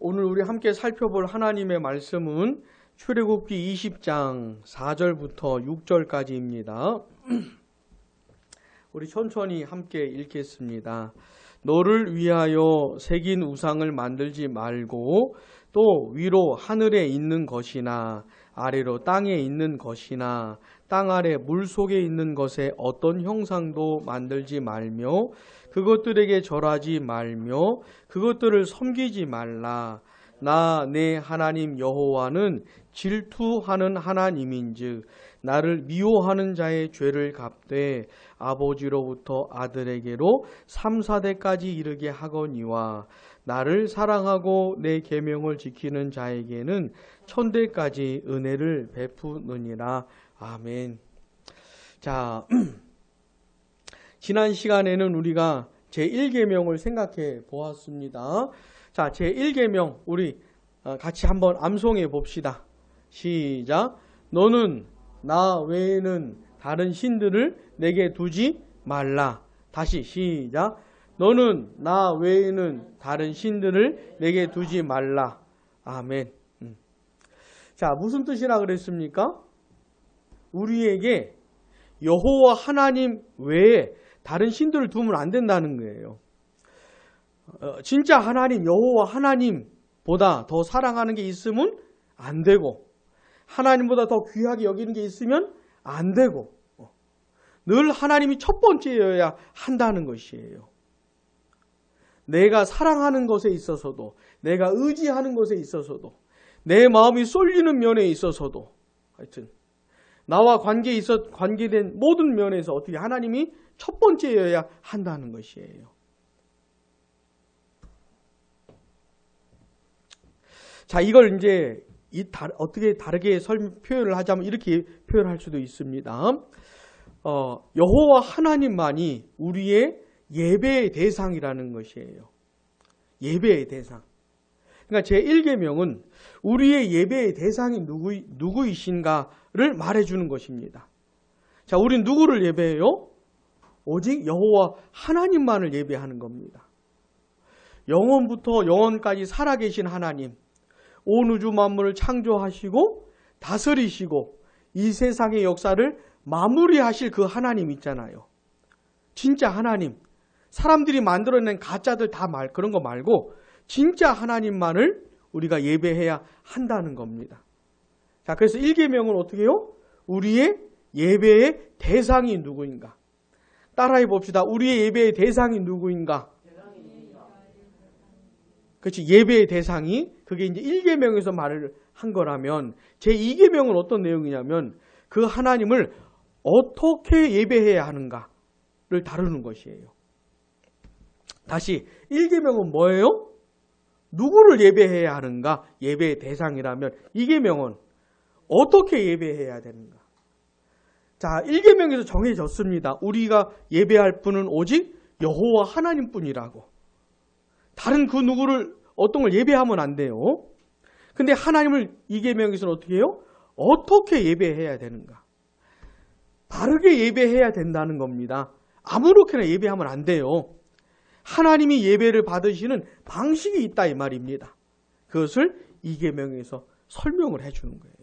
오늘 우리 함께 살펴볼 하나님의 말씀은 출애굽기 20장 4절부터 6절까지입니다. 우리 천천히 함께 읽겠습니다. 너를 위하여 새긴 우상을 만들지 말고 또 위로 하늘에 있는 것이나 아래로 땅에 있는 것이나 땅 아래 물속에 있는 것에 어떤 형상도 만들지 말며 그것들에게 절하지 말며 그것들을 섬기지 말라. 나 내 하나님 여호와는 질투하는 하나님인즉 나를 미워하는 자의 죄를 갚되 아버지로부터 아들에게로 3, 4대까지 이르게 하거니와 나를 사랑하고 내 계명을 지키는 자에게는 천대까지 은혜를 베푸느니라. 아멘. 자, 지난 시간에는 우리가 제1계명을 생각해 보았습니다. 자, 제1계명 우리 같이 한번 암송해 봅시다. 시작. 너는 나 외에는 다른 신들을 내게 두지 말라. 다시 시작. 너는 나 외에는 다른 신들을 내게 두지 말라. 아멘. 자, 무슨 뜻이라 그랬습니까? 우리에게 여호와 하나님 외에 다른 신들을 두면 안 된다는 거예요. 진짜 하나님, 여호와 하나님보다 더 사랑하는 게 있으면 안 되고 하나님보다 더 귀하게 여기는 게 있으면 안 되고 늘 하나님이 첫 번째여야 한다는 것이에요. 내가 사랑하는 것에 있어서도 내가 의지하는 것에 있어서도 내 마음이 쏠리는 면에 있어서도 하여튼 나와 관계된 모든 면에서 어떻게 하나님이 첫 번째여야 한다는 것이에요. 자, 이걸 이제 어떻게 다르게 표현을 하자면 이렇게 표현할 수도 있습니다. 여호와 하나님만이 우리의 예배의 대상이라는 것이에요. 예배의 대상. 그러니까 제1계명은 우리의 예배의 대상이 누구이신가를 말해주는 것입니다. 자, 우린 누구를 예배해요? 오직 여호와 하나님만을 예배하는 겁니다. 영원부터 영원까지 살아계신 하나님, 온 우주 만물을 창조하시고 다스리시고 이 세상의 역사를 마무리하실 그 하나님 있잖아요. 진짜 하나님, 사람들이 만들어낸 가짜들 그런 거 말고 진짜 하나님만을 우리가 예배해야 한다는 겁니다. 자, 그래서 1계명은 어떻게 해요? 우리의 예배의 대상이 누구인가? 따라해 봅시다. 우리의 예배의 대상이 누구인가? 그렇지. 예배의 대상이 그게 이제 1계명에서 말을 한 거라면 제2계명은 어떤 내용이냐면 그 하나님을 어떻게 예배해야 하는가를 다루는 것이에요. 다시 1계명은 뭐예요? 누구를 예배해야 하는가? 예배의 대상이라면 2계명은 어떻게 예배해야 되는가? 자, 1계명에서 정해졌습니다. 우리가 예배할 분은 오직 여호와 하나님뿐이라고. 다른 그 누구를 어떤 걸 예배하면 안 돼요. 근데 하나님을 2계명에서는 어떻게 해요? 어떻게 예배해야 되는가? 바르게 예배해야 된다는 겁니다. 아무렇게나 예배하면 안 돼요. 하나님이 예배를 받으시는 방식이 있다 이 말입니다. 그것을 2계명에서 설명을 해주는 거예요.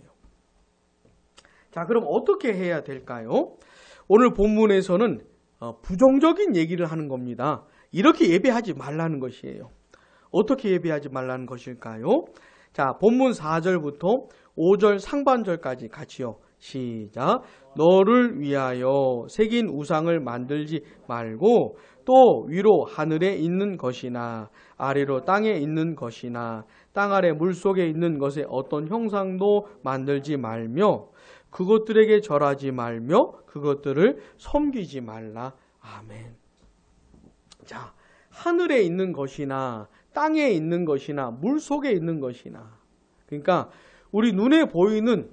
자, 그럼 어떻게 해야 될까요? 오늘 본문에서는 부정적인 얘기를 하는 겁니다. 이렇게 예배하지 말라는 것이에요. 어떻게 예배하지 말라는 것일까요? 자, 본문 4절부터 5절 상반절까지 같이요. 시작. 너를 위하여 새긴 우상을 만들지 말고 또 위로 하늘에 있는 것이나 아래로 땅에 있는 것이나 땅 아래 물속에 있는 것에 어떤 형상도 만들지 말며 그것들에게 절하지 말며 그것들을 섬기지 말라. 아멘. 자, 하늘에 있는 것이나 땅에 있는 것이나 물속에 있는 것이나 그러니까 우리 눈에 보이는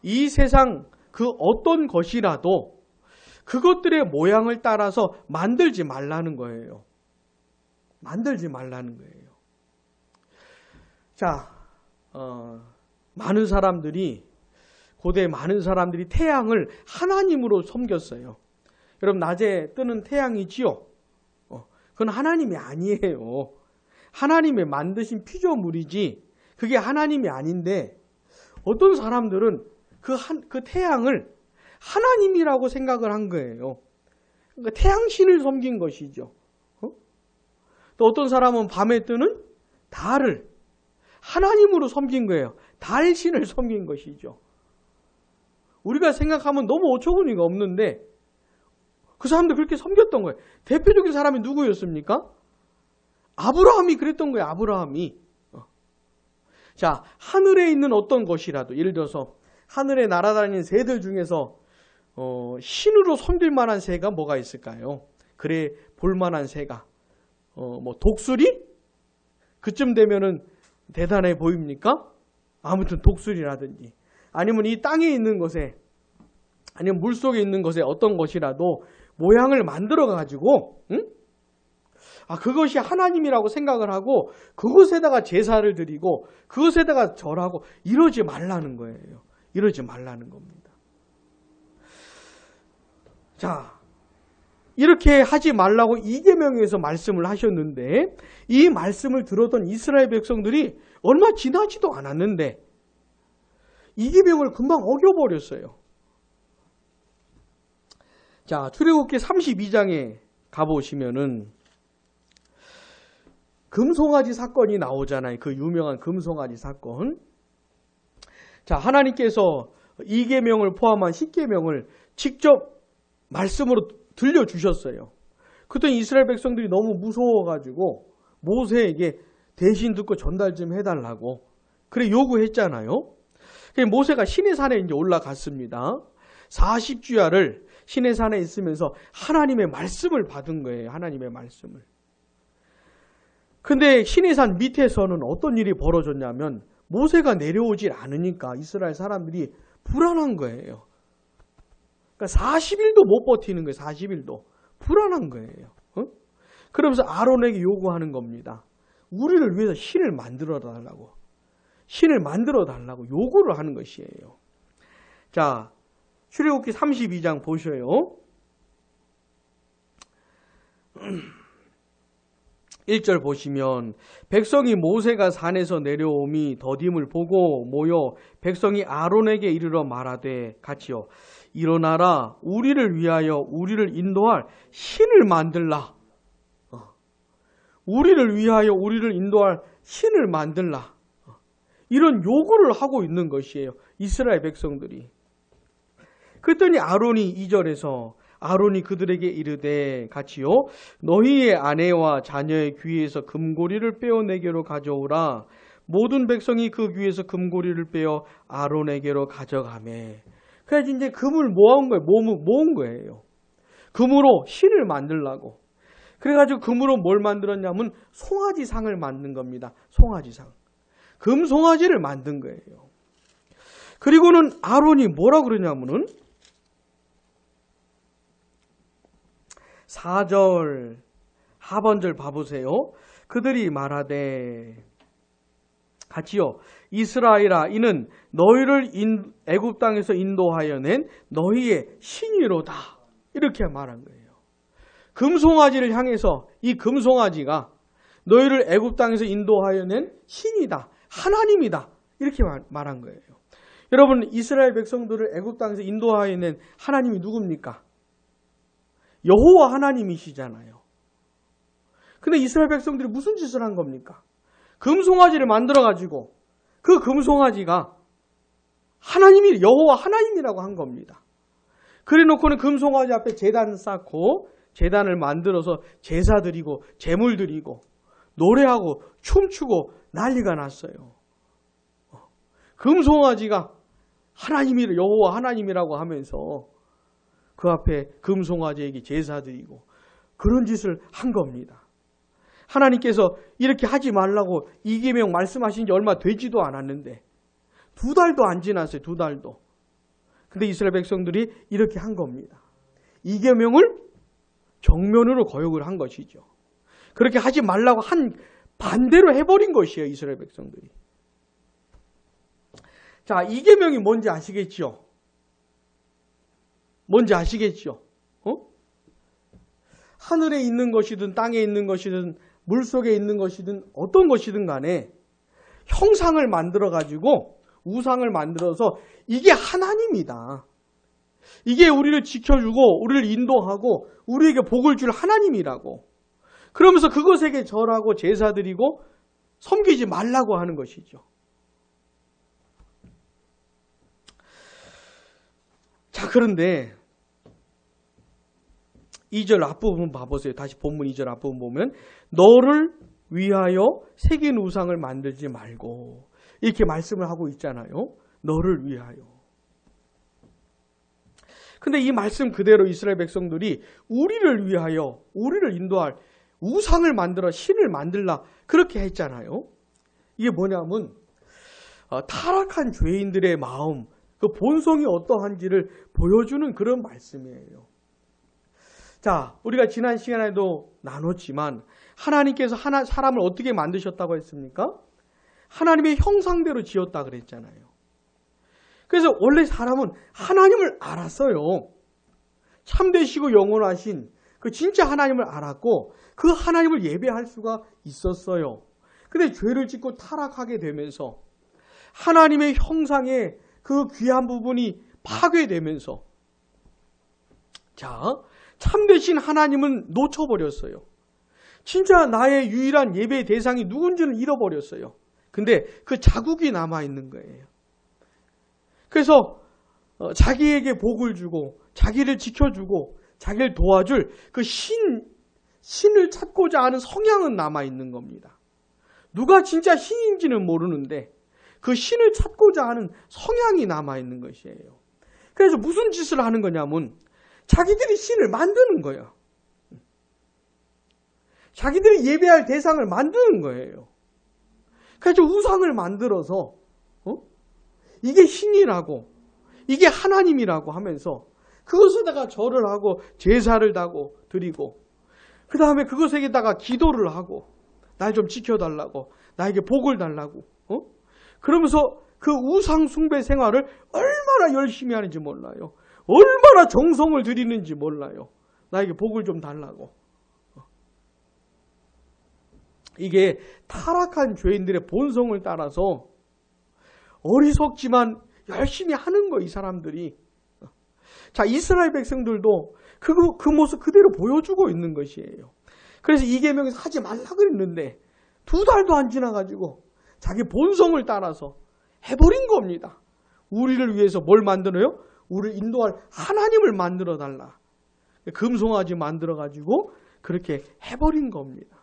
이 세상 그 어떤 것이라도 그것들의 모양을 따라서 만들지 말라는 거예요. 만들지 말라는 거예요. 자, 고대 많은 사람들이 태양을 하나님으로 섬겼어요. 여러분, 낮에 뜨는 태양이지요? 그건 하나님이 아니에요. 하나님의 만드신 피조물이지 그게 하나님이 아닌데 어떤 사람들은 그 태양을 하나님이라고 생각을 한 거예요. 그러니까 태양신을 섬긴 것이죠. 또 어떤 사람은 밤에 뜨는 달을 하나님으로 섬긴 거예요. 달신을 섬긴 것이죠. 우리가 생각하면 너무 어처구니가 없는데 그 사람들 그렇게 섬겼던 거예요. 대표적인 사람이 누구였습니까? 아브라함이 그랬던 거예요. 아브라함이. 자, 하늘에 있는 어떤 것이라도 예를 들어서 하늘에 날아다니는 새들 중에서 신으로 섬길 만한 새가 뭐가 있을까요? 그래 볼 만한 새가 뭐 독수리? 그쯤 되면은 대단해 보입니까? 아무튼 독수리라든지 아니면 이 땅에 있는 것에 아니면 물속에 있는 것에 어떤 것이라도 모양을 만들어 가지고 그것이 하나님이라고 생각을 하고 그것에다가 제사를 드리고 그것에다가 절하고 이러지 말라는 거예요. 이러지 말라는 겁니다. 자, 이렇게 하지 말라고 이계명에서 말씀을 하셨는데 이 말씀을 들었던 이스라엘 백성들이 얼마 지나지도 않았는데 이계명을 금방 어겨버렸어요. 자, 출애굽기 32장에 가보시면은 금송아지 사건이 나오잖아요. 그 유명한 금송아지 사건. 자, 하나님께서 이계명을 포함한 10계명을 직접 말씀으로 들려주셨어요. 그랬더니 이스라엘 백성들이 너무 무서워가지고 모세에게 대신 듣고 전달 좀 해달라고 그래 요구했잖아요. 모세가 시내산에 이제 올라갔습니다. 40주야를 시내산에 있으면서 하나님의 말씀을 받은 거예요. 하나님의 말씀을. 근데 시내산 밑에서는 어떤 일이 벌어졌냐면 모세가 내려오질 않으니까 이스라엘 사람들이 불안한 거예요. 그러니까 40일도 못 버티는 거예요. 40일도. 불안한 거예요. 그러면서 아론에게 요구하는 겁니다. 우리를 위해서 신을 만들어 달라고. 신을 만들어 달라고 요구를 하는 것이에요. 자, 출애굽기 32장 보셔요. 1절 보시면 백성이 모세가 산에서 내려옴이 더딤을 보고 모여 백성이 아론에게 이르러 말하되 같이요. 일어나라 우리를 위하여 우리를 인도할 신을 만들라. 우리를 위하여 우리를 인도할 신을 만들라. 이런 요구를 하고 있는 것이에요. 이스라엘 백성들이. 그랬더니 아론이 2절에서 아론이 그들에게 이르되 같이요. 너희의 아내와 자녀의 귀에서 금고리를 빼어 내게로 가져오라. 모든 백성이 그 귀에서 금고리를 빼어 아론에게로 가져가매. 그래서 이제 금을 모은 거예요. 모은 거예요. 금으로 신을 만들라고. 그래가지고 금으로 뭘 만들었냐면 송아지상을 만든 겁니다. 송아지상. 금 송아지를 만든 거예요. 그리고는 아론이 뭐라 그러냐면은 4절 하반절 봐보세요. 그들이 말하되 같이요. 이스라엘아 이는 너희를 애굽 땅에서 인도하여 낸 너희의 신이로다. 이렇게 말한 거예요. 금송아지를 향해서 이 금송아지가 너희를 애굽 땅에서 인도하여 낸 신이다. 하나님이다. 이렇게 말한 거예요. 여러분 이스라엘 백성들을 애굽 땅에서 인도하여 낸 하나님이 누굽니까? 여호와 하나님이시잖아요. 근데 이스라엘 백성들이 무슨 짓을 한 겁니까? 금송아지를 만들어가지고 그 금송아지가 하나님이 여호와 하나님이라고 한 겁니다. 그래 놓고는 금송아지 앞에 제단 쌓고 제단을 만들어서 제사 드리고 제물 드리고 노래하고 춤추고 난리가 났어요. 금송아지가 하나님이 여호와 하나님이라고 하면서 그 앞에 금송아지에게 제사 드리고 그런 짓을 한 겁니다. 하나님께서 이렇게 하지 말라고 이계명 말씀하신 지 얼마 되지도 않았는데 2달도 안 지났어요. 2달도. 근데 이스라엘 백성들이 이렇게 한 겁니다. 이계명을 정면으로 거역을 한 것이죠. 그렇게 하지 말라고 한 반대로 해버린 것이에요. 이스라엘 백성들이. 자, 이계명이 뭔지 아시겠죠? 뭔지 아시겠죠? 하늘에 있는 것이든 땅에 있는 것이든 물속에 있는 것이든 어떤 것이든 간에 형상을 만들어 가지고 우상을 만들어서 이게 하나님이다. 이게 우리를 지켜주고 우리를 인도하고 우리에게 복을 줄 하나님이라고. 그러면서 그것에게 절하고 제사드리고 섬기지 말라고 하는 것이죠. 자, 그런데 2절 앞부분 봐보세요. 다시 본문 2절 앞부분 보면 너를 위하여 새긴 우상을 만들지 말고 이렇게 말씀을 하고 있잖아요. 너를 위하여. 근데 이 말씀 그대로 이스라엘 백성들이 우리를 위하여 우리를 인도할 우상을 만들어 신을 만들라 그렇게 했잖아요. 이게 뭐냐면 타락한 죄인들의 마음, 그 본성이 어떠한지를 보여주는 그런 말씀이에요. 자, 우리가 지난 시간에도 나눴지만 하나님께서 사람을 어떻게 만드셨다고 했습니까? 하나님의 형상대로 지었다 그랬잖아요. 그래서 원래 사람은 하나님을 알았어요. 참되시고 영원하신 그 진짜 하나님을 알았고 그 하나님을 예배할 수가 있었어요. 근데 죄를 짓고 타락하게 되면서 하나님의 형상의 그 귀한 부분이 파괴되면서 자, 참되신 하나님은 놓쳐버렸어요. 진짜 나의 유일한 예배의 대상이 누군지는 잃어버렸어요. 근데 그 자국이 남아있는 거예요. 그래서 자기에게 복을 주고 자기를 지켜주고 자기를 도와줄 그 신을 찾고자 하는 성향은 남아있는 겁니다. 누가 진짜 신인지는 모르는데 그 신을 찾고자 하는 성향이 남아있는 것이에요. 그래서 무슨 짓을 하는 거냐면 자기들이 신을 만드는 거예요. 자기들이 예배할 대상을 만드는 거예요. 그래서 우상을 만들어서 이게 신이라고 이게 하나님이라고 하면서 그것에다가 절을 하고 제사를 드리고 그 다음에 그것에다가 기도를 하고 날 좀 지켜달라고 나에게 복을 달라고 그러면서 그 우상 숭배 생활을 얼마나 열심히 하는지 몰라요. 얼마나 정성을 들이는지 몰라요. 나에게 복을 좀 달라고. 이게 타락한 죄인들의 본성을 따라서 어리석지만 열심히 하는 거 이 사람들이. 자, 이스라엘 백성들도 그 모습 그대로 보여주고 있는 것이에요. 그래서 이 계명에서 하지 말라 그랬는데 2달도 안 지나가지고 자기 본성을 따라서 해버린 겁니다. 우리를 위해서 뭘 만들어요? 우리를 인도할 하나님을 만들어 달라. 금송아지 만들어 가지고 그렇게 해버린 겁니다.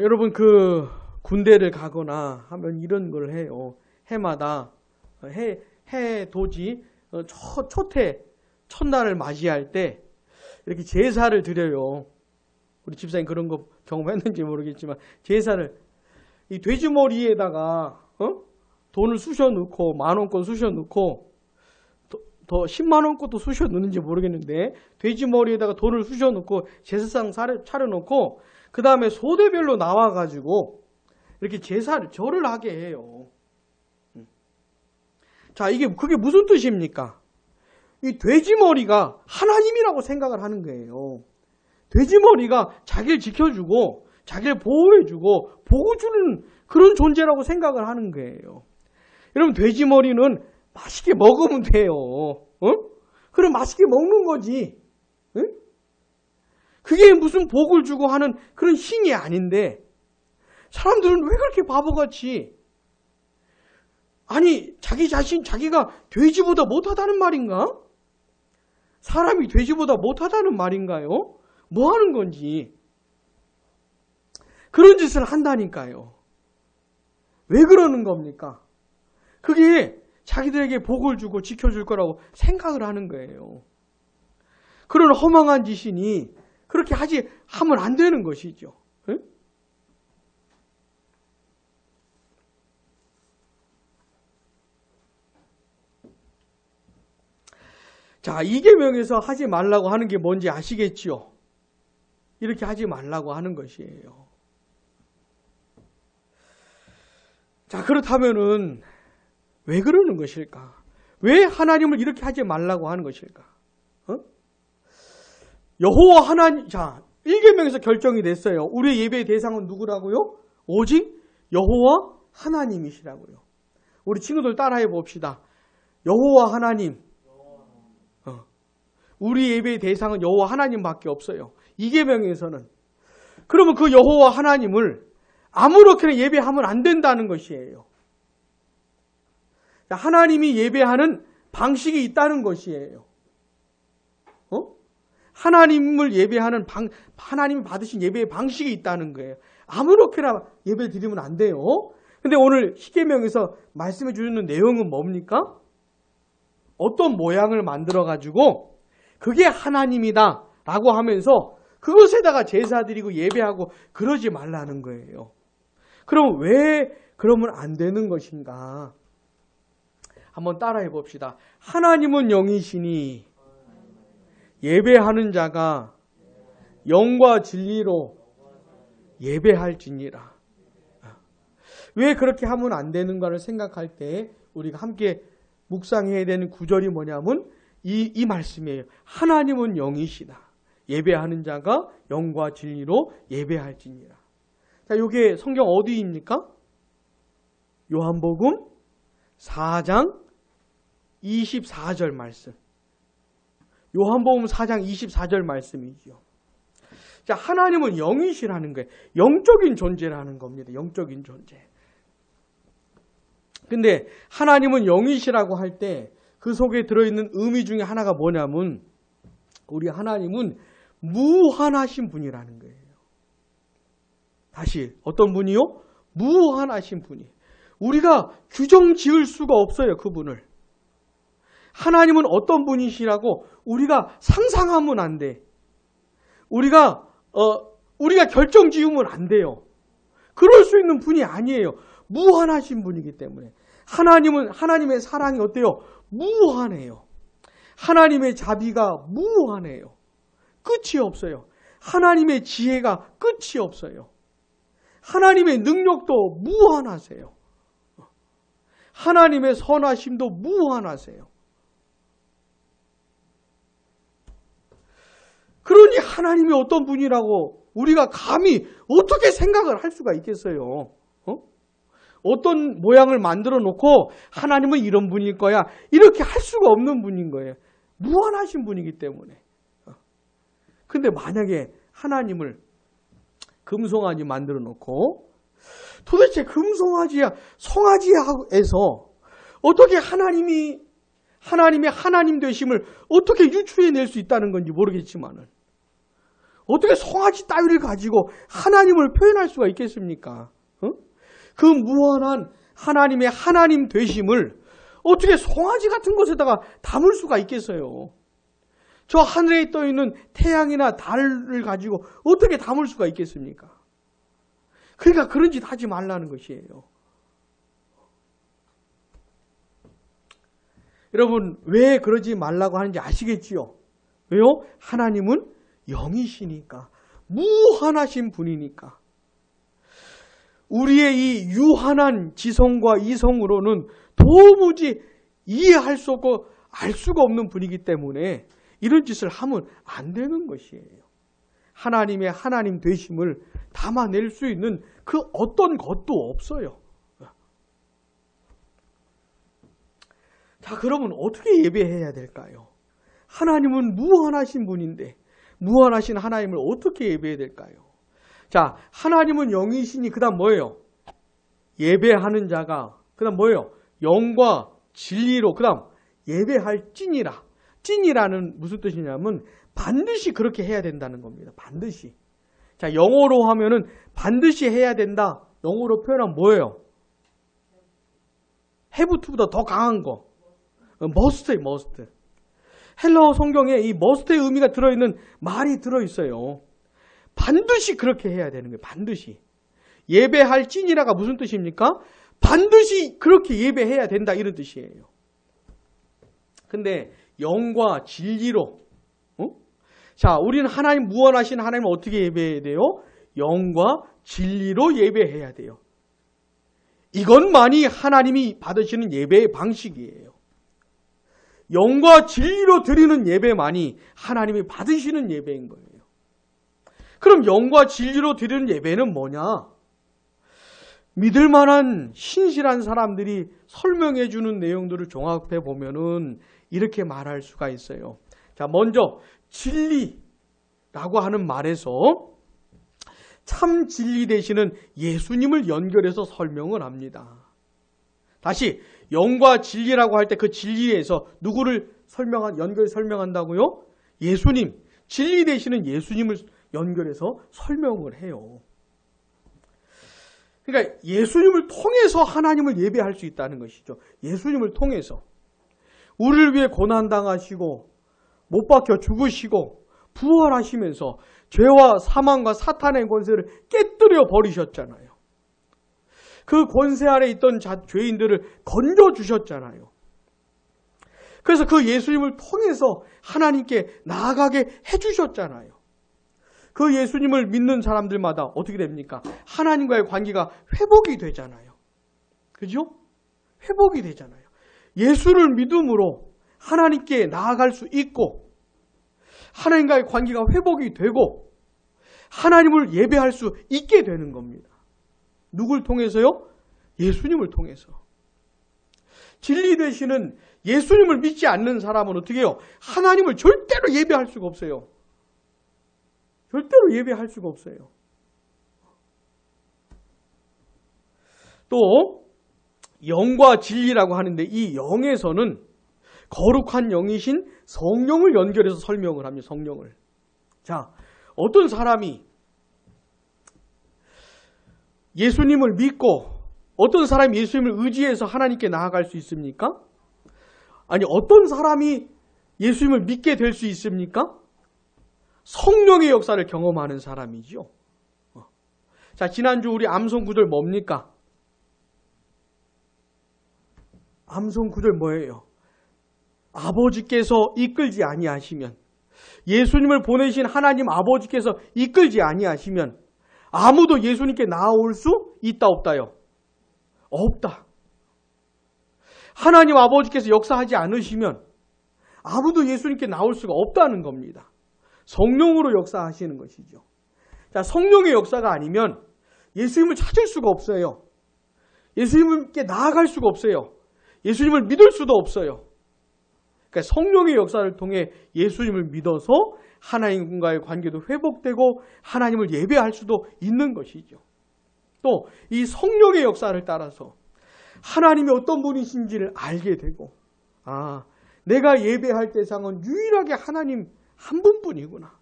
여러분 그 군대를 가거나 하면 이런 걸 해요. 해마다 해 도지 초태 첫날을 맞이할 때 이렇게 제사를 드려요. 우리 집사님 그런 거 경험했는지 모르겠지만 제사를 이 돼지머리에다가 돈을 쑤셔 넣고 10,000원권 쑤셔 넣고 더 10만원권도 쑤셔 넣는지 모르겠는데 돼지머리에다가 돈을 쑤셔 넣고 제사상 차려 놓고 그 다음에 소대별로 나와가지고 이렇게 절을 하게 해요. 자, 그게 무슨 뜻입니까? 이 돼지머리가 하나님이라고 생각을 하는 거예요. 돼지머리가 자기를 지켜주고 자기를 보호해주고 복을 그런 존재라고 생각을 하는 거예요. 여러분 돼지머리는 맛있게 먹으면 돼요. 그럼 맛있게 먹는 거지. 그게 무슨 복을 주고 하는 그런 신이 아닌데 사람들은 왜 그렇게 바보같이 아니 자기 자신 자기가 돼지보다 못하다는 말인가? 사람이 돼지보다 못하다는 말인가요? 뭐 하는 건지 그런 짓을 한다니까요. 왜 그러는 겁니까? 그게 자기들에게 복을 주고 지켜줄 거라고 생각을 하는 거예요. 그런 허망한 짓이니 그렇게 하면 안 되는 것이죠. 응? 자, 이 계명에서 하지 말라고 하는 게 뭔지 아시겠지요? 이렇게 하지 말라고 하는 것이에요. 자, 그렇다면은 왜 그러는 것일까? 왜 하나님을 이렇게 하지 말라고 하는 것일까? 여호와 하나님, 자, 1계명에서 결정이 됐어요. 우리의 예배의 대상은 누구라고요? 오직 여호와 하나님이시라고요. 우리 친구들 따라해 봅시다. 여호와 하나님. 우리 예배의 대상은 여호와 하나님밖에 없어요. 2계명에서는. 그러면 그 여호와 하나님을 아무렇게나 예배하면 안 된다는 것이에요. 하나님이 예배하는 방식이 있다는 것이에요. 하나님을 예배하는 하나님이 받으신 예배의 방식이 있다는 거예요. 아무렇게나 예배 드리면 안 돼요. 근데 오늘 십계명에서 말씀해 주는 내용은 뭡니까? 어떤 모양을 만들어 가지고 그게 하나님이다 라고 하면서 그것에다가 제사 드리고 예배하고 그러지 말라는 거예요. 그럼 왜 그러면 안 되는 것인가? 한번 따라해 봅시다. 하나님은 영이시니 예배하는 자가 영과 진리로 예배할지니라. 왜 그렇게 하면 안 되는가를 생각할 때 우리가 함께 묵상해야 되는 구절이 뭐냐면 이 말씀이에요. 하나님은 영이시다. 예배하는 자가 영과 진리로 예배할지니라. 자, 이게 성경 어디입니까? 요한복음 4장 24절 말씀. 요한복음 4장 24절 말씀이죠. 자, 하나님은 영이시라는 거예요. 영적인 존재라는 겁니다. 영적인 존재. 근데 하나님은 영이시라고 할 때 그 속에 들어있는 의미 중에 하나가 뭐냐면 우리 하나님은 무한하신 분이라는 거예요. 다시 어떤 분이요? 무한하신 분이. 우리가 규정 지을 수가 없어요. 그분을. 하나님은 어떤 분이시라고 우리가 상상하면 안 돼. 우리가 결정 지으면 안 돼요. 그럴 수 있는 분이 아니에요. 무한하신 분이기 때문에. 하나님의 사랑이 어때요? 무한해요. 하나님의 자비가 무한해요. 끝이 없어요. 하나님의 지혜가 끝이 없어요. 하나님의 능력도 무한하세요. 하나님의 선하심도 무한하세요. 그러니 하나님이 어떤 분이라고 우리가 감히 어떻게 생각을 할 수가 있겠어요? 어떤 모양을 만들어 놓고 하나님은 이런 분일 거야. 이렇게 할 수가 없는 분인 거예요. 무한하신 분이기 때문에. 근데 만약에 하나님을 금송아지 만들어 놓고 도대체 금송아지야 송아지에서 어떻게 하나님의 하나님 되심을 어떻게 유추해낼 수 있다는 건지 모르겠지만은 어떻게 송아지 따위를 가지고 하나님을 표현할 수가 있겠습니까? 그 무한한 하나님의 하나님 되심을 어떻게 송아지 같은 것에다가 담을 수가 있겠어요? 저 하늘에 떠있는 태양이나 달을 가지고 어떻게 담을 수가 있겠습니까? 그러니까 그런 짓 하지 말라는 것이에요. 여러분 왜 그러지 말라고 하는지 아시겠지요? 왜요? 하나님은 영이시니까. 무한하신 분이니까. 우리의 이 유한한 지성과 이성으로는 도무지 이해할 수 없고 알 수가 없는 분이기 때문에 이런 짓을 하면 안 되는 것이에요. 하나님의 하나님 되심을 담아낼 수 있는 그 어떤 것도 없어요. 자, 그러면 어떻게 예배해야 될까요? 하나님은 무한하신 분인데 무한하신 하나님을 어떻게 예배해야 될까요? 자, 하나님은 영이시니 그 다음 뭐예요? 예배하는 자가 그 다음 뭐예요? 영과 진리로 그 다음 예배할지니라. 찐이라는 무슨 뜻이냐면 반드시 그렇게 해야 된다는 겁니다. 반드시. 자, 영어로 하면은 반드시 해야 된다. 영어로 표현하면 뭐예요? have to보다 더 강한 거. must예요, must. 헬라어 성경에 이 must의 의미가 들어있는 말이 들어있어요. 반드시 그렇게 해야 되는 거예요. 반드시. 예배할 찐이라가 무슨 뜻입니까? 반드시 그렇게 예배해야 된다 이런 뜻이에요. 근데 영과 진리로 자, 우리는 하나님 무한하신 하나님을 어떻게 예배해야 돼요? 영과 진리로 예배해야 돼요. 이것만이 하나님이 받으시는 예배의 방식이에요. 영과 진리로 드리는 예배만이 하나님이 받으시는 예배인 거예요. 그럼 영과 진리로 드리는 예배는 뭐냐? 믿을 만한 신실한 사람들이 설명해 주는 내용들을 종합해 보면은 이렇게 말할 수가 있어요. 자, 먼저 진리라고 하는 말에서 참 진리 되시는 예수님을 연결해서 설명을 합니다. 다시 영과 진리라고 할 때 그 진리에서 누구를 연결 설명한다고요? 예수님, 진리 되시는 예수님을 연결해서 설명을 해요. 그러니까 예수님을 통해서 하나님을 예배할 수 있다는 것이죠. 예수님을 통해서 우리를 위해 고난당하시고 못 박혀 죽으시고 부활하시면서 죄와 사망과 사탄의 권세를 깨뜨려 버리셨잖아요. 그 권세 아래 있던 죄인들을 건져주셨잖아요. 그래서 그 예수님을 통해서 하나님께 나아가게 해주셨잖아요. 그 예수님을 믿는 사람들마다 어떻게 됩니까? 하나님과의 관계가 회복이 되잖아요. 그죠? 회복이 되잖아요. 예수를 믿음으로 하나님께 나아갈 수 있고 하나님과의 관계가 회복이 되고 하나님을 예배할 수 있게 되는 겁니다. 누굴 통해서요? 예수님을 통해서. 진리 되시는 예수님을 믿지 않는 사람은 어떻게 해요? 하나님을 절대로 예배할 수가 없어요. 절대로 예배할 수가 없어요. 또 영과 진리라고 하는데 이 영에서는 거룩한 영이신 성령을 연결해서 설명을 합니다. 성령을. 자, 어떤 사람이 예수님을 믿고 어떤 사람이 예수님을 의지해서 하나님께 나아갈 수 있습니까? 아니, 어떤 사람이 예수님을 믿게 될 수 있습니까? 성령의 역사를 경험하는 사람이죠. 자, 지난주 우리 암송 구절 뭡니까? 암송 구절 뭐예요? 아버지께서 이끌지 아니하시면, 예수님을 보내신 하나님 아버지께서 이끌지 아니하시면 아무도 예수님께 나아올 수 있다 없다요? 없다. 하나님 아버지께서 역사하지 않으시면 아무도 예수님께 나올 수가 없다는 겁니다. 성령으로 역사하시는 것이죠. 자, 성령의 역사가 아니면 예수님을 찾을 수가 없어요. 예수님께 나아갈 수가 없어요. 예수님을 믿을 수도 없어요. 그러니까 성령의 역사를 통해 예수님을 믿어서 하나님과의 관계도 회복되고 하나님을 예배할 수도 있는 것이죠. 또 이 성령의 역사를 따라서 하나님이 어떤 분이신지를 알게 되고, 내가 예배할 대상은 유일하게 하나님 한 분뿐이구나.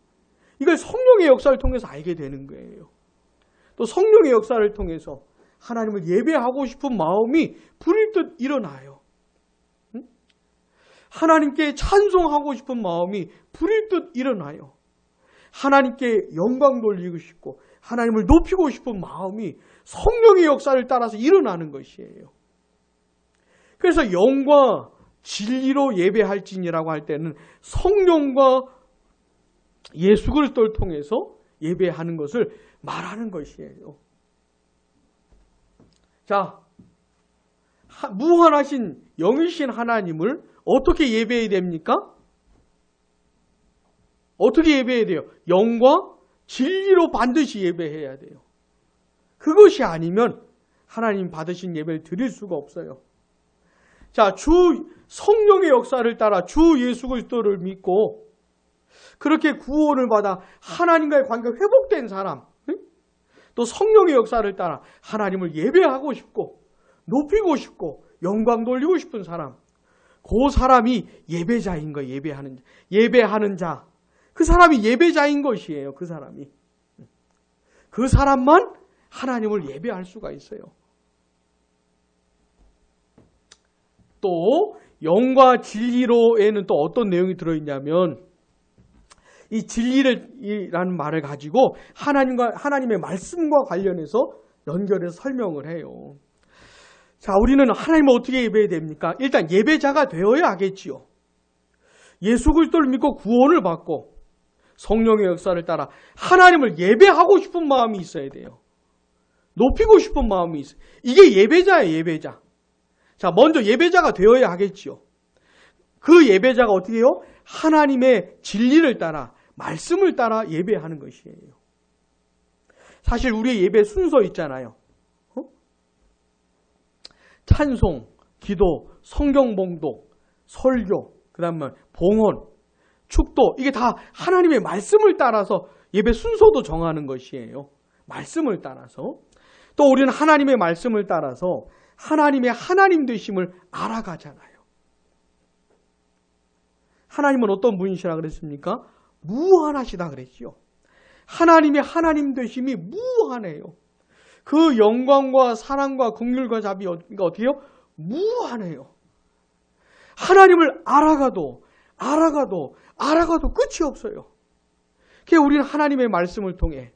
이걸 성령의 역사를 통해서 알게 되는 거예요. 또 성령의 역사를 통해서 하나님을 예배하고 싶은 마음이 불일듯 일어나요. 하나님께 찬송하고 싶은 마음이 불일듯 일어나요. 하나님께 영광 돌리고 싶고 하나님을 높이고 싶은 마음이 성령의 역사를 따라서 일어나는 것이에요. 그래서 영과 진리로 예배할지니라고 할 때는 성령과 예수 그리스도를 통해서 예배하는 것을 말하는 것이에요. 자, 무한하신 영이신 하나님을 어떻게 예배해야 됩니까? 어떻게 예배해야 돼요? 영과 진리로 반드시 예배해야 돼요. 그것이 아니면 하나님 받으신 예배를 드릴 수가 없어요. 자, 주 성령의 역사를 따라 주 예수 그리스도를 믿고 그렇게 구원을 받아 하나님과의 관계가 회복된 사람, 또 성령의 역사를 따라 하나님을 예배하고 싶고 높이고 싶고 영광 돌리고 싶은 사람, 그 사람이 예배자인 거예요. 예배하는 자. 그 사람이 예배자인 것이에요. 그 사람이. 그 사람만 하나님을 예배할 수가 있어요. 또 영과 진리로에는 또 어떤 내용이 들어있냐면 이 진리라는 말을 가지고 하나님의 말씀과 관련해서 연결해서 설명을 해요. 자, 우리는 하나님을 어떻게 예배해야 됩니까? 일단 예배자가 되어야 하겠지요. 예수 그리스도를 믿고 구원을 받고 성령의 역사를 따라 하나님을 예배하고 싶은 마음이 있어야 돼요. 높이고 싶은 마음이 있어요. 이게 예배자예요, 예배자. 자, 먼저 예배자가 되어야 하겠지요. 그 예배자가 어떻게 해요? 하나님의 진리를 따라, 말씀을 따라 예배하는 것이에요. 사실 우리의 예배 순서 있잖아요. 찬송, 기도, 성경 봉독, 설교, 그 다음에 봉헌, 축도, 이게 다 하나님의 말씀을 따라서 예배 순서도 정하는 것이에요. 말씀을 따라서. 또 우리는 하나님의 말씀을 따라서 하나님의 하나님 되심을 알아가잖아요. 하나님은 어떤 분이시라 그랬습니까? 무한하시다 그랬죠. 하나님의 하나님 되심이 무한해요. 그 영광과 사랑과 긍휼과 자비가 어떻게 해요? 무한해요. 하나님을 알아가도 끝이 없어요. 그래서 우리는 하나님의 말씀을 통해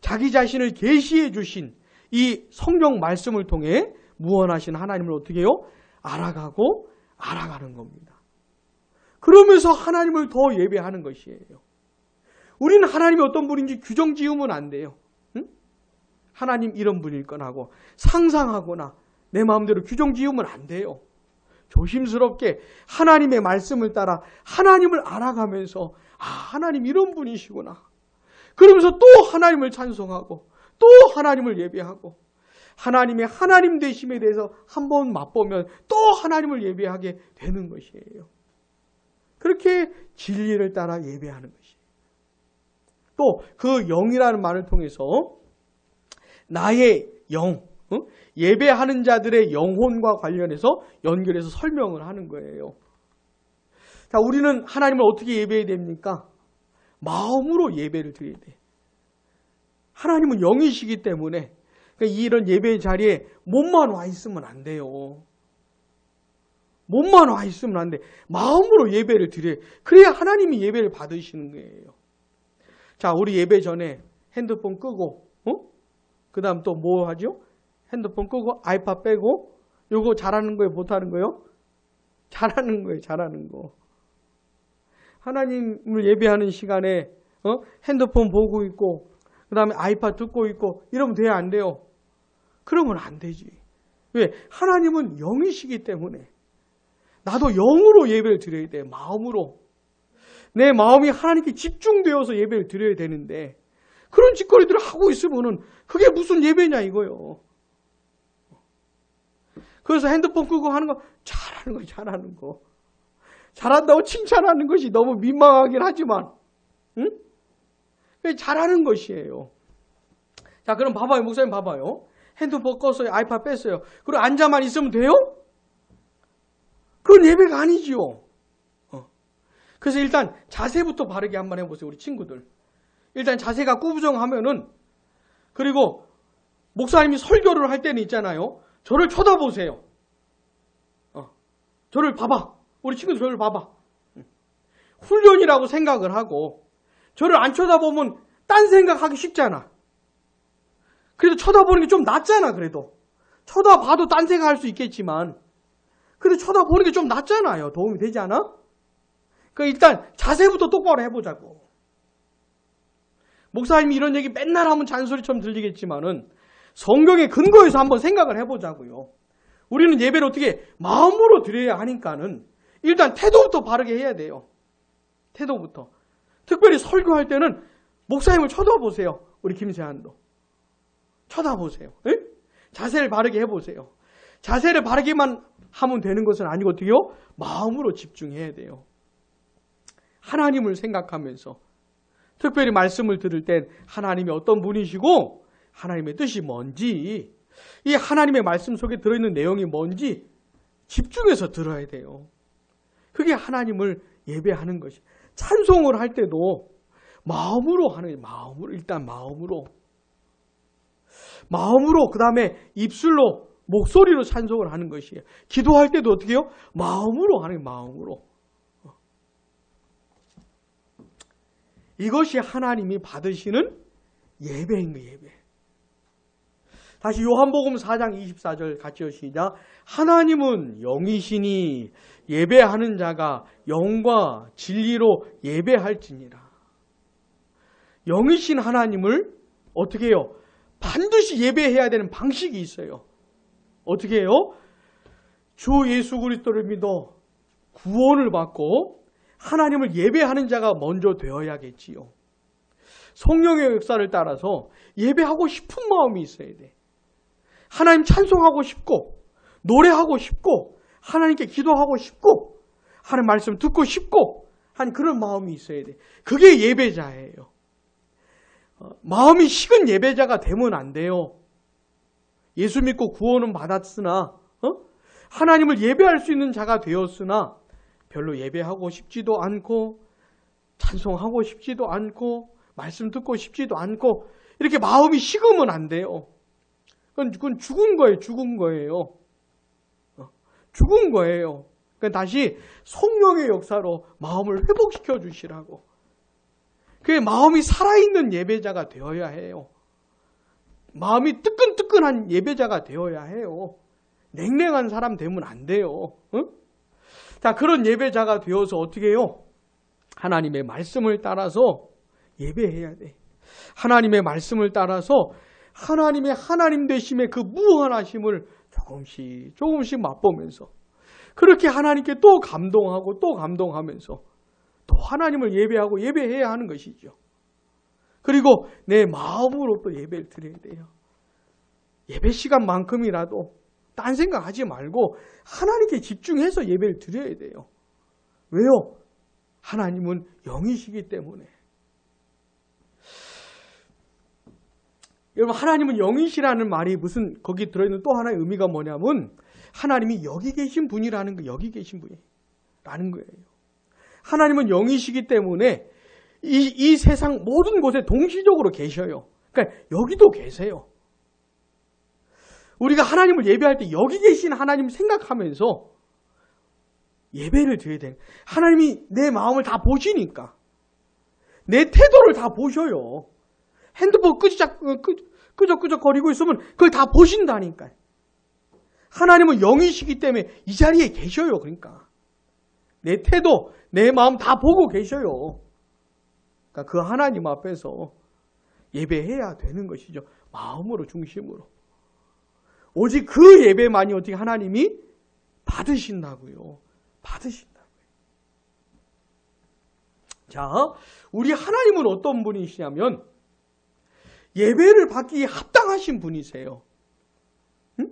자기 자신을 계시해 주신 이 성경 말씀을 통해 무한하신 하나님을 어떻게 해요? 알아가고 알아가는 겁니다. 그러면서 하나님을 더 예배하는 것이에요. 우리는 하나님이 어떤 분인지 규정 지으면 안 돼요. 응? 하나님 이런 분일 거라고 상상하거나 내 마음대로 규정 지으면 안 돼요. 조심스럽게 하나님의 말씀을 따라 하나님을 알아가면서 하나님 이런 분이시구나. 그러면서 또 하나님을 찬송하고 또 하나님을 예배하고 하나님의 하나님 되심에 대해서 한번 맛보면 또 하나님을 예배하게 되는 것이에요. 그렇게 진리를 따라 예배하는 것이에요. 또 그 영이라는 말을 통해서 나의 영, 예배하는 자들의 영혼과 관련해서 연결해서 설명을 하는 거예요. 자, 우리는 하나님을 어떻게 예배해야 됩니까? 마음으로 예배를 드려야 돼. 하나님은 영이시기 때문에 이런 예배 자리에 몸만 와 있으면 안 돼요. 몸만 와 있으면 안 돼. 마음으로 예배를 드려야 돼. 그래야 하나님이 예배를 받으시는 거예요. 자, 우리 예배 전에 핸드폰 끄고, 그 다음 또 뭐 하죠? 핸드폰 끄고 아이팟 빼고 요거 잘하는 거예요? 못하는 거예요? 잘하는 거예요. 잘하는 거. 하나님을 예배하는 시간에 핸드폰 보고 있고 그 다음에 아이팟 듣고 있고 이러면 돼야 안 돼요? 그러면 안 되지. 왜? 하나님은 영이시기 때문에 나도 영으로 예배를 드려야 돼. 마음으로. 내 마음이 하나님께 집중되어서 예배를 드려야 되는데 그런 짓거리들을 하고 있으면은 그게 무슨 예배냐 이거요. 그래서 핸드폰 끄고 하는 거 잘하는 거 잘하는 거. 잘한다고 칭찬하는 것이 너무 민망하긴 하지만 응? 잘하는 것이에요. 자, 그럼 봐봐요. 목사님 봐봐요. 핸드폰 껐어요. 아이팟 뺐어요. 그리고 앉아만 있으면 돼요? 그건 예배가 아니지요. 그래서 일단 자세부터 바르게 한번 해보세요. 우리 친구들. 일단 자세가 꾸부정하면은 그리고 목사님이 설교를 할 때는 있잖아요. 저를 쳐다보세요. 저를 봐봐. 우리 친구들 저를 봐봐. 훈련이라고 생각을 하고 저를 안 쳐다보면 딴 생각하기 쉽잖아. 그래도 쳐다보는 게 좀 낫잖아. 그래도 쳐다봐도 딴 생각할 수 있겠지만 그래도 쳐다보는 게 좀 낫잖아요. 도움이 되지 않아? 그러니까 일단 자세부터 똑바로 해보자고. 목사님이 이런 얘기 맨날 하면 잔소리처럼 들리겠지만은 성경의 근거에서 한번 생각을 해보자고요. 우리는 예배를 어떻게 마음으로 드려야 하니까는 일단 태도부터 바르게 해야 돼요. 태도부터. 특별히 설교할 때는 목사님을 쳐다보세요. 우리 김세한도. 쳐다보세요. 에? 자세를 바르게 해보세요. 자세를 바르게만 하면 되는 것은 아니고 어떻게요? 마음으로 집중해야 돼요. 하나님을 생각하면서 특별히 말씀을 들을 땐 하나님이 어떤 분이시고 하나님의 뜻이 뭔지 이 하나님의 말씀 속에 들어있는 내용이 뭔지 집중해서 들어야 돼요. 그게 하나님을 예배하는 것이. 찬송을 할 때도 마음으로 하는 거예요. 마음으로. 일단 마음으로. 마음으로 그 다음에 입술로 목소리로 찬송을 하는 것이에요. 기도할 때도 어떻게 해요? 마음으로 하는 거예요. 마음으로. 이것이 하나님이 받으시는 예배인 거예요. 예배. 다시 요한복음 4장 24절 같이요. 시작. 하나님은 영이시니 예배하는 자가 영과 진리로 예배할지니라. 영이신 하나님을 어떻게 해요? 반드시 예배해야 되는 방식이 있어요. 어떻게 해요? 주 예수 그리스도를 믿어 구원을 받고 하나님을 예배하는 자가 먼저 되어야겠지요. 성령의 역사를 따라서 예배하고 싶은 마음이 있어야 돼. 하나님 찬송하고 싶고 노래하고 싶고 하나님께 기도하고 싶고 하나님 말씀 듣고 싶고 한 그런 마음이 있어야 돼. 그게 예배자예요. 마음이 식은 예배자가 되면 안 돼요. 예수 믿고 구원은 받았으나 하나님을 예배할 수 있는 자가 되었으나 별로 예배하고 싶지도 않고 찬송하고 싶지도 않고 말씀 듣고 싶지도 않고 이렇게 마음이 식으면 안 돼요. 그건 죽은 거예요. 죽은 거예요. 죽은 거예요. 그러니까 다시 성령의 역사로 마음을 회복시켜 주시라고. 그게 마음이 살아있는 예배자가 되어야 해요. 마음이 뜨끈뜨끈한 예배자가 되어야 해요. 냉랭한 사람 되면 안 돼요. 자, 그런 예배자가 되어서 어떻게 해요? 하나님의 말씀을 따라서 예배해야 돼. 하나님의 말씀을 따라서 하나님의 하나님 되심의 그 무한하심을 조금씩 맛보면서 그렇게 하나님께 또 감동하고 또 감동하면서 또 하나님을 예배하고 예배해야 하는 것이죠. 그리고 내 마음으로 또 예배를 드려야 돼요. 예배 시간만큼이라도 딴 생각하지 말고 하나님께 집중해서 예배를 드려야 돼요. 왜요? 하나님은 영이시기 때문에. 여러분, 하나님은 영이시라는 말이 무슨 거기 들어있는 또 하나의 의미가 뭐냐면 하나님이 여기 계신 분이라는 거, 여기 계신 분이라는 거예요. 하나님은 영이시기 때문에 이 세상 모든 곳에 동시적으로 계셔요. 그러니까 여기도 계세요. 우리가 하나님을 예배할 때 여기 계신 하나님 생각하면서 예배를 드려야 돼요. 하나님이 내 마음을 다 보시니까. 내 태도를 다 보셔요. 핸드폰 끄적끄적거리고 있으면 그걸 다 보신다니까요. 하나님은 영이시기 때문에 이 자리에 계셔요. 그러니까 내 태도, 내 마음 다 보고 계셔요. 그러니까 그 하나님 앞에서 예배해야 되는 것이죠. 마음으로, 중심으로. 오직 그 예배만이 어떻게 하나님이 받으신다고요. 받으신다고요. 자, 우리 하나님은 어떤 분이시냐면 예배를 받기에 합당하신 분이세요. 응?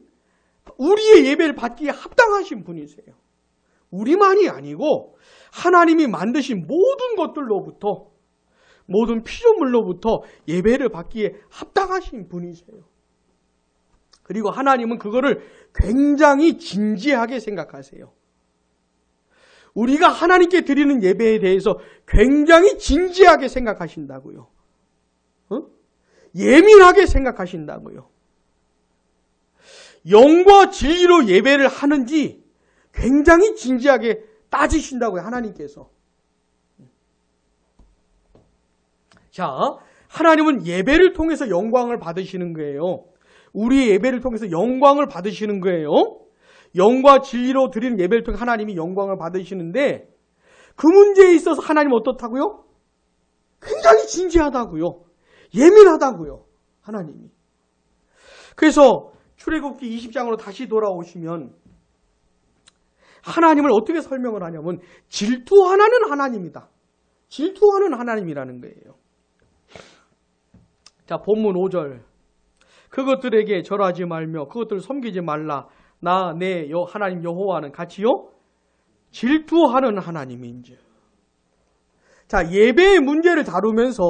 우리의 예배를 받기에 합당하신 분이세요. 우리만이 아니고 하나님이 만드신 모든 것들로부터 모든 피조물로부터 예배를 받기에 합당하신 분이세요. 그리고 하나님은 그거를 굉장히 진지하게 생각하세요. 우리가 하나님께 드리는 예배에 대해서 굉장히 진지하게 생각하신다고요. 예민하게 생각하신다고요. 영과 진리로 예배를 하는지 굉장히 진지하게 따지신다고요. 하나님께서. 자, 하나님은 예배를 통해서 영광을 받으시는 거예요. 우리의 예배를 통해서 영광을 받으시는 거예요. 영과 진리로 드리는 예배를 통해 하나님이 영광을 받으시는데 그 문제에 있어서 하나님은 어떻다고요? 굉장히 진지하다고요. 예민하다고요. 하나님이. 그래서 출애굽기 20장으로 다시 돌아오시면 하나님을 어떻게 설명을 하냐면 질투하는 하나님이다. 질투하는 하나님이라는 거예요. 자, 본문 5절. 그것들에게 절하지 말며 그것들을 섬기지 말라. 나 내 하나님 여호와는 같이요 질투하는 하나님인지. 자, 예배의 문제를 다루면서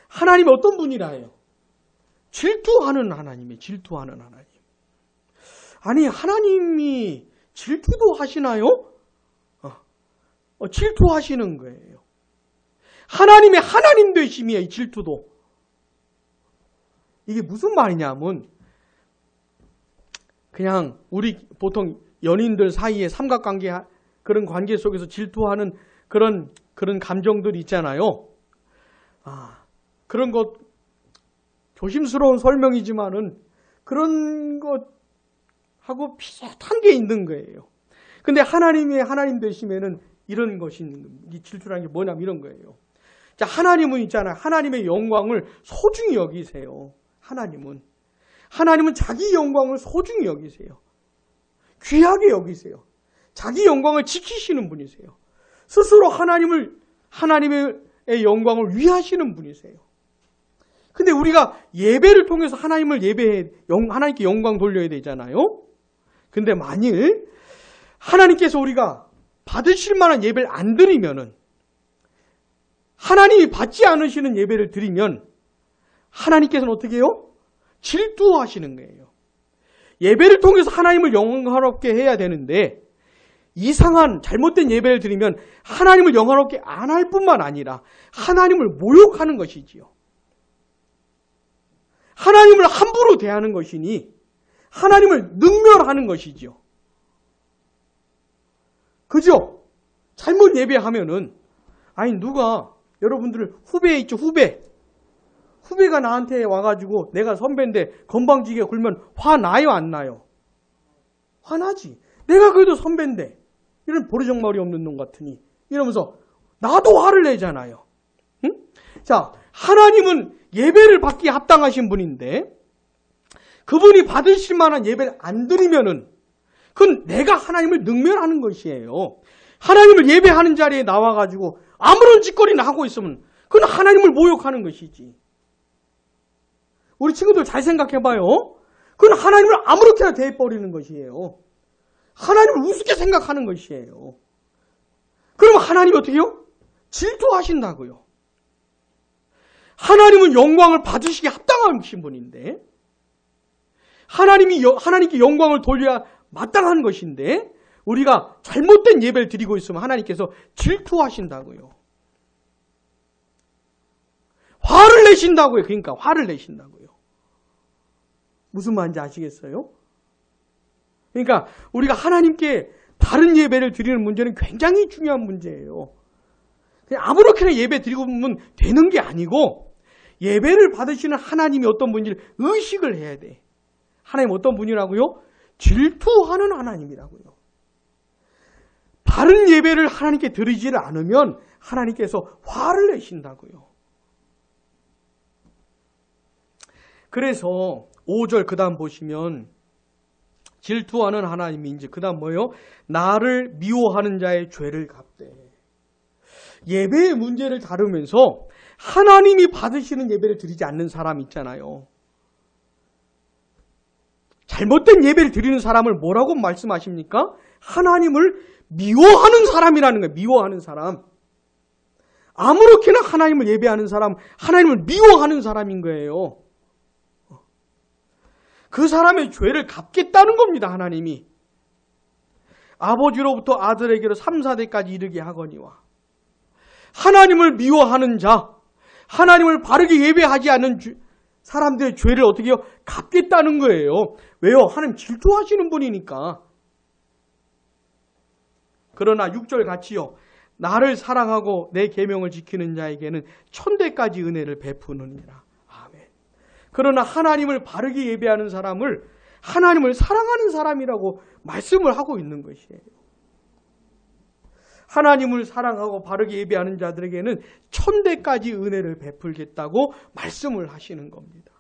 하나님이 어떤 분이라 해요? 질투하는 하나님이에요. 질투하는 하나님. 아니, 하나님이 질투도 하시나요? 질투하시는 거예요. 하나님의 하나님 되심이에요. 이 질투도. 이게 무슨 말이냐면 그냥 우리 보통 연인들 사이에 삼각관계 그런 관계 속에서 질투하는 그런 감정들이 있잖아요. 그런 것 조심스러운 설명이지만은 그런 것하고 비슷한 게 있는 거예요. 근데 하나님의 하나님 되심에는 이런 것이 있는 겁니다. 이 질투라는 게 뭐냐면 이런 거예요. 자, 하나님은 있잖아요. 하나님의 영광을 소중히 여기세요. 하나님은 자기 영광을 소중히 여기세요. 귀하게 여기세요. 자기 영광을 지키시는 분이세요. 스스로 하나님의 영광을 위하시는 분이세요. 근데 우리가 예배를 통해서 하나님께 영광 돌려야 되잖아요. 근데 만일 하나님께서 우리가 받으실 만한 예배를 안 드리면은, 하나님이 받지 않으시는 예배를 드리면 하나님께서는 어떻게 해요? 질투하시는 거예요. 예배를 통해서 하나님을 영광스럽게 해야 되는데 이상한 잘못된 예배를 드리면 하나님을 영광스럽게 안 할 뿐만 아니라 하나님을 모욕하는 것이지요. 하나님을 함부로 대하는 것이니 하나님을 능멸하는 것이지요. 그죠? 잘못 예배하면은, 누가, 여러분들 후배 있죠, 후배가 나한테 와가지고 내가 선배인데 건방지게 굴면 화나요, 안 나요? 화나지. 내가 그래도 선배인데 이런 버르장머리 없는 놈 같으니 이러면서 나도 화를 내잖아요. 응? 자, 하나님은 예배를 받기에 합당하신 분인데 그분이 받으실 만한 예배를 안 드리면은 그건 내가 하나님을 능멸하는 것이에요. 하나님을 예배하는 자리에 나와가지고 아무런 짓거리나 하고 있으면 그건 하나님을 모욕하는 것이지. 우리 친구들 잘 생각해봐요. 그건 하나님을 아무렇게나 대해버리는 것이에요. 하나님을 우습게 생각하는 것이에요. 그러면 하나님이 어떻게 해요? 질투하신다고요. 하나님은 영광을 받으시기에 합당하신 분인데, 하나님께 영광을 돌려야 마땅한 것인데, 우리가 잘못된 예배를 드리고 있으면 하나님께서 질투하신다고요. 화를 내신다고요. 그러니까 화를 내신다고요. 무슨 말인지 아시겠어요? 그러니까 우리가 하나님께 다른 예배를 드리는 문제는 굉장히 중요한 문제예요. 그냥 아무렇게나 예배 드리고 보면 되는 게 아니고 예배를 받으시는 하나님이 어떤 분인지를 의식을 해야 돼. 하나님 어떤 분이라고요? 질투하는 하나님이라고요. 바른 예배를 하나님께 드리지를 않으면 하나님께서 화를 내신다고요. 그래서 5절 그 다음 보시면 질투하는 하나님이 이제 그 다음 뭐예요? 나를 미워하는 자의 죄를 갚되. 예배의 문제를 다루면서 하나님이 받으시는 예배를 드리지 않는 사람 있잖아요. 잘못된 예배를 드리는 사람을 뭐라고 말씀하십니까? 하나님을 미워하는 사람이라는 거예요. 미워하는 사람. 아무렇게나 하나님을 예배하는 사람, 하나님을 미워하는 사람인 거예요. 그 사람의 죄를 갚겠다는 겁니다. 하나님이. 아버지로부터 아들에게로 3, 4대까지 이르게 하거니와. 하나님을 미워하는 자, 하나님을 바르게 예배하지 않는 사람들의 죄를 어떻게 해요? 갚겠다는 거예요. 왜요? 하나님 질투하시는 분이니까. 그러나 6절 같이요. 나를 사랑하고 내 계명을 지키는 자에게는 1000대까지 은혜를 베푸느니라. 아멘. 그러나 하나님을 바르게 예배하는 사람을 하나님을 사랑하는 사람이라고 말씀을 하고 있는 것이에요. 하나님을 사랑하고 바르게 예배하는 자들에게는 1000대까지 은혜를 베풀겠다고 말씀을 하시는 겁니다.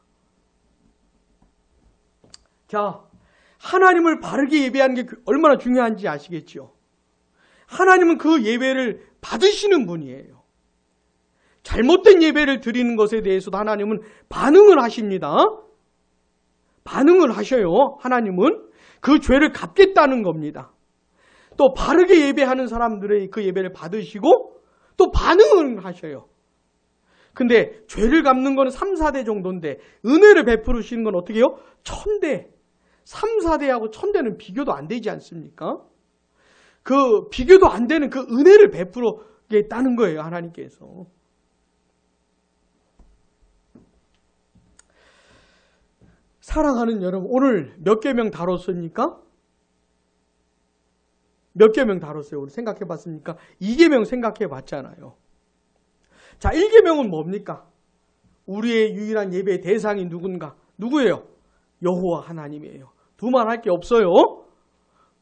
자, 하나님을 바르게 예배하는 게 얼마나 중요한지 아시겠죠? 하나님은 그 예배를 받으시는 분이에요. 잘못된 예배를 드리는 것에 대해서도 하나님은 반응을 하십니다. 반응을 하셔요. 하나님은 그 죄를 갚겠다는 겁니다. 또 바르게 예배하는 사람들의 그 예배를 받으시고 또 반응을 하셔요. 근데 죄를 갚는 건 3, 4대 정도인데 은혜를 베푸시는 건 어떻게 해요? 1000대. 3, 4대하고 1000대는 비교도 안 되지 않습니까? 그 비교도 안 되는 그 은혜를 베풀겠다는 거예요. 하나님께서. 사랑하는 여러분, 오늘 몇 계명 다뤘습니까? 몇 계명 다뤘어요? 우리 생각해 봤습니까? 2계명 생각해 봤잖아요. 자, 1계명은 뭡니까? 우리의 유일한 예배의 대상이 누군가? 누구예요? 여호와 하나님이에요. 두말할 게 없어요.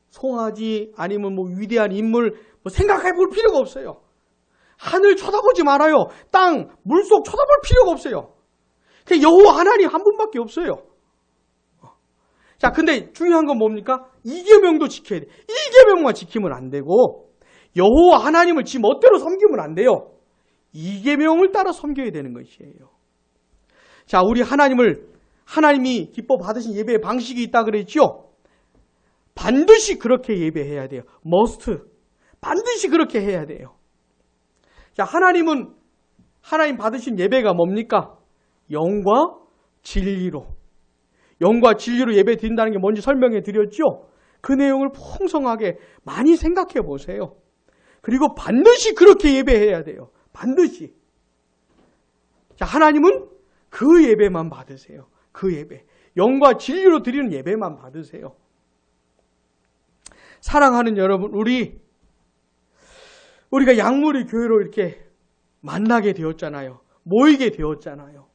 송아지 아니면 뭐 위대한 인물 뭐 생각해 볼 필요가 없어요. 하늘 쳐다보지 말아요. 땅, 물속 쳐다볼 필요가 없어요. 여호와 하나님 한 분밖에 없어요. 자, 근데 중요한 건 뭡니까? 2계명도 지켜야 돼. 1계명만 지키면 안 되고 여호와 하나님을 지 멋대로 섬기면 안 돼요. 2계명을 따라 섬겨야 되는 것이에요. 자, 우리 하나님이 기뻐 받으신 예배의 방식이 있다 그랬죠? 반드시 그렇게 예배해야 돼요. must. 반드시 그렇게 해야 돼요. 자, 하나님 받으신 예배가 뭡니까? 영과 진리로. 영과 진리로 예배 드린다는 게 뭔지 설명해 드렸죠? 그 내용을 풍성하게 많이 생각해 보세요. 그리고 반드시 그렇게 예배해야 돼요. 반드시. 자, 하나님은 그 예배만 받으세요. 그 예배. 영과 진리로 드리는 예배만 받으세요. 사랑하는 여러분, 우리가 양무리 교회로 이렇게 만나게 되었잖아요. 모이게 되었잖아요.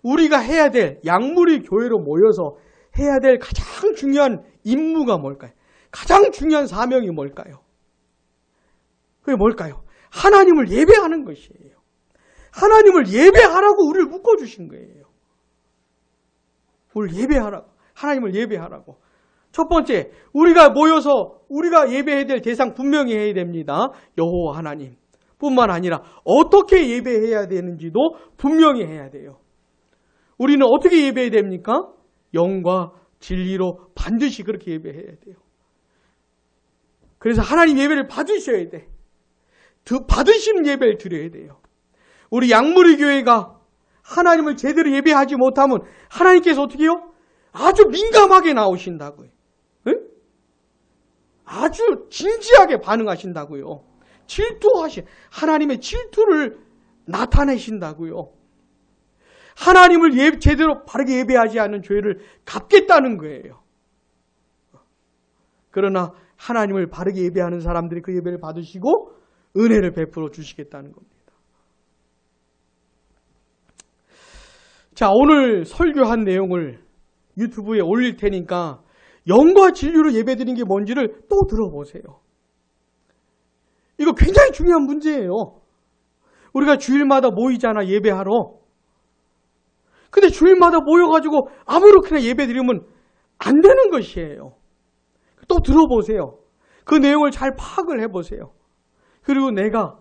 우리가 해야 될, 양무리 교회로 모여서 해야 될 가장 중요한 임무가 뭘까요? 가장 중요한 사명이 뭘까요? 그게 뭘까요? 하나님을 예배하는 것이에요. 하나님을 예배하라고 우리를 묶어주신 거예요. 우리를 예배하라고. 하나님을 예배하라고. 첫 번째, 우리가 모여서 우리가 예배해야 될 대상 분명히 해야 됩니다. 여호와 하나님. 뿐만 아니라 어떻게 예배해야 되는지도 분명히 해야 돼요. 우리는 어떻게 예배해야 됩니까? 영과 진리로 반드시 그렇게 예배해야 돼요. 그래서 하나님 예배를 받으셔야 돼. 받으시는 예배를 드려야 돼요. 우리 양무리 교회가 하나님을 제대로 예배하지 못하면 하나님께서 어떻게 해요? 아주 민감하게 나오신다고요. 응? 아주 진지하게 반응하신다고요. 하나님의 질투를 나타내신다고요. 하나님을 제대로 바르게 예배하지 않은 죄를 갚겠다는 거예요. 그러나 하나님을 바르게 예배하는 사람들이 그 예배를 받으시고 은혜를 베풀어 주시겠다는 겁니다. 자, 오늘 설교한 내용을 유튜브에 올릴 테니까 영과 진리로 예배드리는 게 뭔지를 또 들어보세요. 이거 굉장히 중요한 문제예요. 우리가 주일마다 모이잖아, 예배하러. 근데 주일마다 모여가지고 아무렇게나 예배드리면 안 되는 것이에요. 또 들어보세요. 그 내용을 잘 파악을 해보세요. 그리고 내가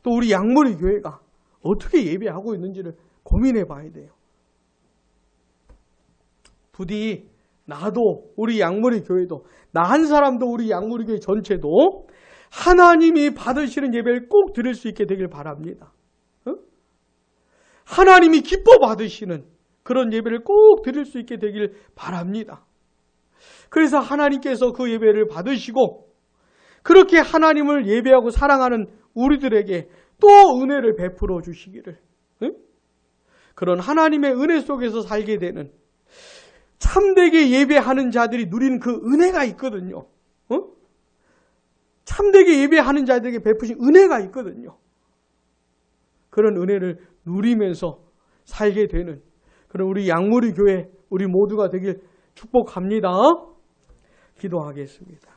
또 우리 양무리 교회가 어떻게 예배하고 있는지를 고민해 봐야 돼요. 부디 나도 우리 양무리 교회도 나 한 사람도 우리 양무리 교회 전체도 하나님이 받으시는 예배를 꼭 드릴 수 있게 되길 바랍니다. 하나님이 기뻐 받으시는 그런 예배를 꼭 드릴 수 있게 되길 바랍니다. 그래서 하나님께서 그 예배를 받으시고 그렇게 하나님을 예배하고 사랑하는 우리들에게 또 은혜를 베풀어 주시기를, 그런 하나님의 은혜 속에서 살게 되는 참되게 예배하는 자들이 누리는 그 은혜가 있거든요. 참되게 예배하는 자들에게 베푸신 은혜가 있거든요. 그런 은혜를 누리면서 살게 되는 그런 우리 양무리 교회 우리 모두가 되길 축복합니다. 기도하겠습니다.